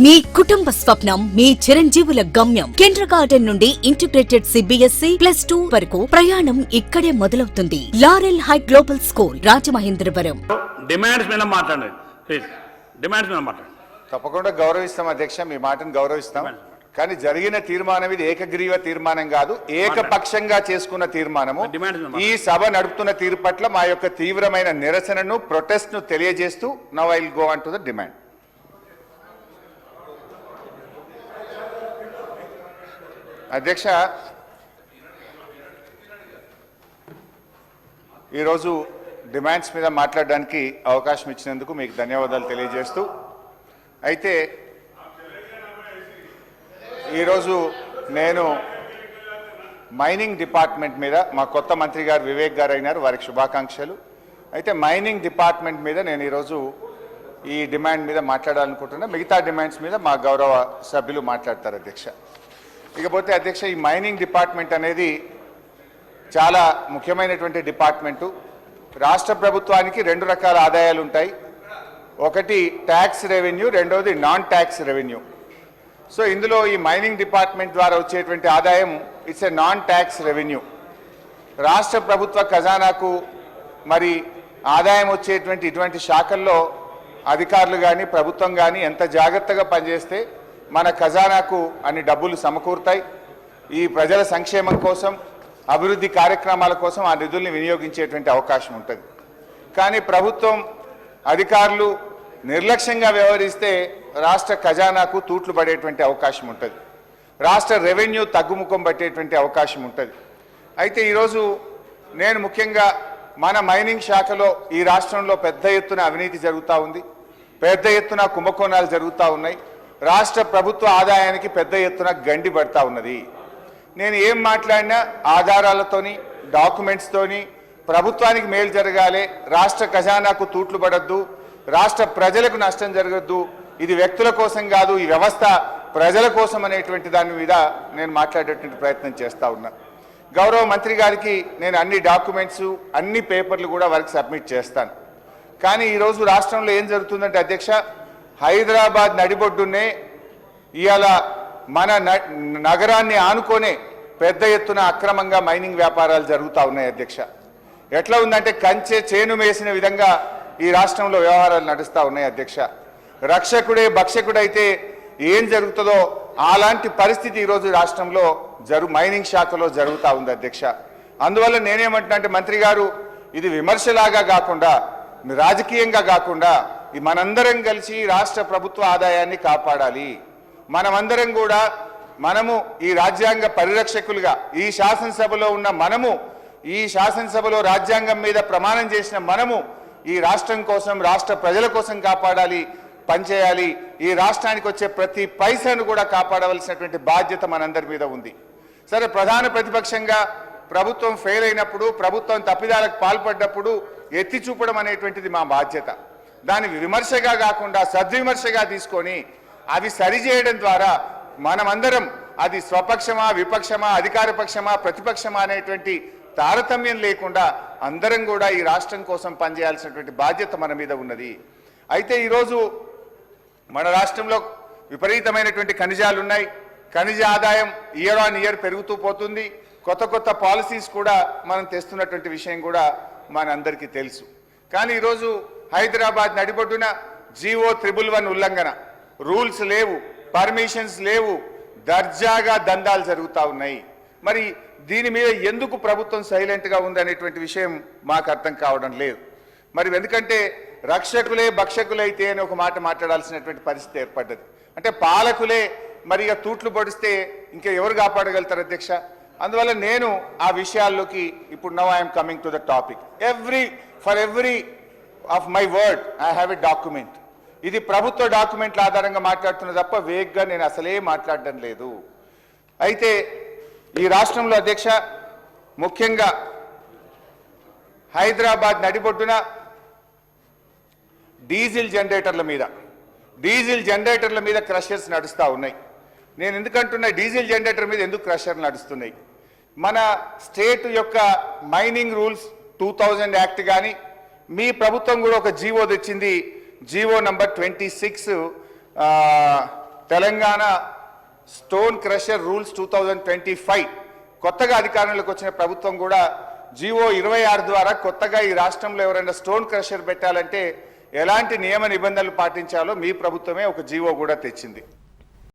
మీ కుటుంబ స్వప్నం మీ చిరంజీవుల గమ్యం. కిండర్ గార్డెన్ నుండి ఇంటిగ్రేటెడ్ సిబిఎస్ఈ +2 వరకు ప్రయాణం ఇక్కడే మొదలవుతుంది. Laurel high global school, Rajamahendravaram. Demands మీద మాట్లాడండి ప్లీజ్. డిమాండ్స్ మీద మాట్లాడండి. తప్పకుండా గౌరవిస్తాం అధ్యక్ష, మీ మాటను గౌరవిస్తాం. కానీ జరిగిన తీర్మానం ఇది ఏకగ్రీవ తీర్మానం కాదు, ఏకపక్షంగా చేసుకున్న తీర్మానము. ఈ సభ నడుపుతున్న తీరు పట్ల మా యొక్క తీవ్రమైన నిరసనను, ప్రొటెస్ట్ ను తెలియజేస్తూ now I will go on to the demand. అధ్యక్ష, ఈరోజు డిమాండ్స్ మీద మాట్లాడడానికి అవకాశం ఇచ్చినందుకు మీకు ధన్యవాదాలు తెలియజేస్తూ, అయితే ఈరోజు నేను మైనింగ్ డిపార్ట్మెంట్ మీద, మా కొత్త మంత్రి గారు వివేక్ గారు అయినారు, వారికి శుభాకాంక్షలు. అయితే మైనింగ్ డిపార్ట్మెంట్ మీద నేను ఈరోజు ఈ డిమాండ్ మీద మాట్లాడాలనుకుంటున్నా. మిగతా డిమాండ్స్ మీద మా గౌరవ సభ్యులు మాట్లాడతారు అధ్యక్ష. ఇకపోతే అధ్యక్ష, ఈ మైనింగ్ డిపార్ట్మెంట్ అనేది చాలా ముఖ్యమైనటువంటి డిపార్ట్మెంటు. రాష్ట్ర ప్రభుత్వానికి రెండు రకాల ఆదాయాలు ఉంటాయి. ఒకటి ట్యాక్స్ రెవెన్యూ, రెండవది నాన్ ట్యాక్స్ రెవెన్యూ. సో ఇందులో ఈ మైనింగ్ డిపార్ట్మెంట్ ద్వారా వచ్చేటువంటి ఆదాయం it's a non tax revenue. రాష్ట్ర ప్రభుత్వ ఖజానాకు మరి ఆదాయం వచ్చేటువంటి ఇటువంటి శాఖల్లో అధికారులు కానీ ప్రభుత్వం కానీ ఎంత జాగ్రత్తగా పనిచేస్తే మన ఖజానాకు అన్ని డబ్బులు సమకూరుతాయి. ఈ ప్రజల సంక్షేమం కోసం, అభివృద్ధి కార్యక్రమాల కోసం ఆ నిధుల్ని వినియోగించేటువంటి అవకాశం ఉంటుంది. కానీ ప్రభుత్వం అధికారులు నిర్లక్ష్యంగా వ్యవహరిస్తే రాష్ట్ర ఖజానాకు తూట్లు పడేటువంటి అవకాశం ఉంటుంది, రాష్ట్ర రెవెన్యూ తగ్గుముఖం పట్టేటువంటి అవకాశం ఉంటుంది. అయితే ఈరోజు నేను ముఖ్యంగా మన మైనింగ్ శాఖలో ఈ రాష్ట్రంలో పెద్ద ఎత్తున అవినీతి జరుగుతూ ఉంది, పెద్ద ఎత్తున కుంభకోణాలు జరుగుతూ ఉన్నాయి, రాష్ట్ర ప్రభుత్వ ఆదాయానికి పెద్ద ఎత్తున గండి పడతా ఉన్నది. నేను ఏం మాట్లాడినా ఆధారాలతోని, డాక్యుమెంట్స్తోని ప్రభుత్వానికి మేలు జరగాలి, రాష్ట్ర ఖజానాకు తూట్లు పడద్దు, రాష్ట్ర ప్రజలకు నష్టం జరగద్దు, ఇది వ్యక్తుల కోసం కాదు, ఈ వ్యవస్థ ప్రజల కోసం అనేటువంటి దాని మీద నేను మాట్లాడేటువంటి ప్రయత్నం చేస్తూ ఉన్నా. గౌరవ మంత్రి గారికి నేను అన్ని డాక్యుమెంట్స్, అన్ని పేపర్లు కూడా వారికి సబ్మిట్ చేస్తాను. కానీ ఈరోజు రాష్ట్రంలో ఏం జరుగుతుందంటే అధ్యక్ష, హైదరాబాద్ నడిబొడ్డునే ఇవాళ మన నగరాన్ని ఆనుకొనే పెద్ద ఎత్తున అక్రమంగా మైనింగ్ వ్యాపారాలు జరుగుతూ ఉన్నాయి అధ్యక్ష. ఎట్లా ఉందంటే కంచె చేను వేసిన విధంగా ఈ రాష్ట్రంలో వ్యవహారాలు నడుస్తూ ఉన్నాయి అధ్యక్ష. రక్షకుడే భక్షకుడైతే ఏం జరుగుతుందో అలాంటి పరిస్థితి ఈరోజు రాష్ట్రంలో మైనింగ్ శాఖలో జరుగుతూ ఉంది అధ్యక్ష. అందువల్ల నేనేమంటున్నా అంటే మంత్రి గారు, ఇది విమర్శలాగా కాకుండా, రాజకీయంగా కాకుండా మనందరం కలిసి రాష్ట్ర ప్రభుత్వ ఆదాయాన్ని కాపాడాలి. మనమందరం కూడా మనము ఈ రాజ్యాంగ పరిరక్షకులుగా, ఈ శాసనసభలో ఉన్న మనము, ఈ శాసనసభలో రాజ్యాంగం మీద ప్రమాణం చేసిన మనము ఈ రాష్ట్రం కోసం, రాష్ట్ర ప్రజల కోసం కాపాడాలి, పనిచేయాలి. ఈ రాష్ట్రానికి వచ్చే ప్రతి పైసను కూడా కాపాడవలసినటువంటి బాధ్యత మనందరి మీద ఉంది. సరే, ప్రధాన ప్రతిపక్షంగా ప్రభుత్వం ఫెయిల్ అయినప్పుడు, ప్రభుత్వం తప్పిదాలకు పాల్పడ్డప్పుడు ఎత్తి చూపడం అనేటువంటిది మా బాధ్యత. దాని విమర్శగా కాకుండా సద్విమర్శగా తీసుకొని అవి సరిచేయడం ద్వారా మనమందరం, అది స్వపక్షమా, విపక్షమా, అధికార పక్షమా, ప్రతిపక్షమా అనేటువంటి తారతమ్యం లేకుండా అందరం కూడా ఈ రాష్ట్రం కోసం పనిచేయాల్సినటువంటి బాధ్యత మన మీద ఉన్నది. అయితే ఈరోజు మన రాష్ట్రంలో విపరీతమైనటువంటి ఖనిజాలు ఉన్నాయి. ఖనిజ ఆదాయం ఇయర్ ఆన్ ఇయర్ పెరుగుతూ పోతుంది. కొత్త కొత్త పాలసీస్ కూడా మనం తెస్తున్నటువంటి విషయం కూడా మనందరికీ తెలుసు. కానీ ఈరోజు హైదరాబాద్ నడిబొడ్డున GO-111 ఉల్లంఘన, రూల్స్ లేవు, పర్మిషన్స్ లేవు, దర్జాగా దందాలు జరుగుతూ ఉన్నాయి. మరి దీని మీద ఎందుకు ప్రభుత్వం సైలెంట్గా ఉందనేటువంటి విషయం మాకు అర్థం కావడం లేదు. మరి ఎందుకంటే రక్షకులే భక్షకులైతే అని ఒక మాట మాట్లాడాల్సినటువంటి పరిస్థితి ఏర్పడ్డది. అంటే పాలకులే మరి ఇక తూట్లు పొడిస్తే ఇంకా ఎవరు కాపాడగలుగుతారు అధ్యక్ష? అందువల్ల నేను ఆ విషయాల్లోకి ఇప్పుడు now I'm coming to the topic. For every of my word I have a document. ఇది ప్రభుత్వ డాక్యుమెంట్ల ఆధారంగా మాట్లాడుతున్న తప్ప వేగ్గా నేను అసలే మాట్లాడడం లేదు. అయితే ఈ రాష్ట్రంలో అధ్యక్ష, ముఖ్యంగా హైదరాబాద్ నడిబొడ్డున డీజిల్ జనరేటర్ల మీద క్రషర్స్ నడుస్తూ ఉన్నాయి. నేను ఎందుకంటున్నా డీజిల్ జనరేటర్ మీద ఎందుకు క్రషర్లు నడుస్తున్నాయి? మన స్టేట్ యొక్క మైనింగ్ రూల్స్ 2000 యాక్ట్ కానీ, మీ ప్రభుత్వం కూడా ఒక జీవో తెచ్చింది, GO number 26 Telangana stone crusher rules 2025 కొత్తగా అధికారంలోకి వచ్చిన ప్రభుత్వం కూడా జీవో 26 ద్వారా కొత్తగా ఈ రాష్ట్రంలో ఎవరైనా స్టోన్ క్రషర్ పెట్టాలంటే ఎలాంటి నియమ నిబంధనలు పాటించాలో మీ ప్రభుత్వమే ఒక జీవో కూడా తెచ్చింది.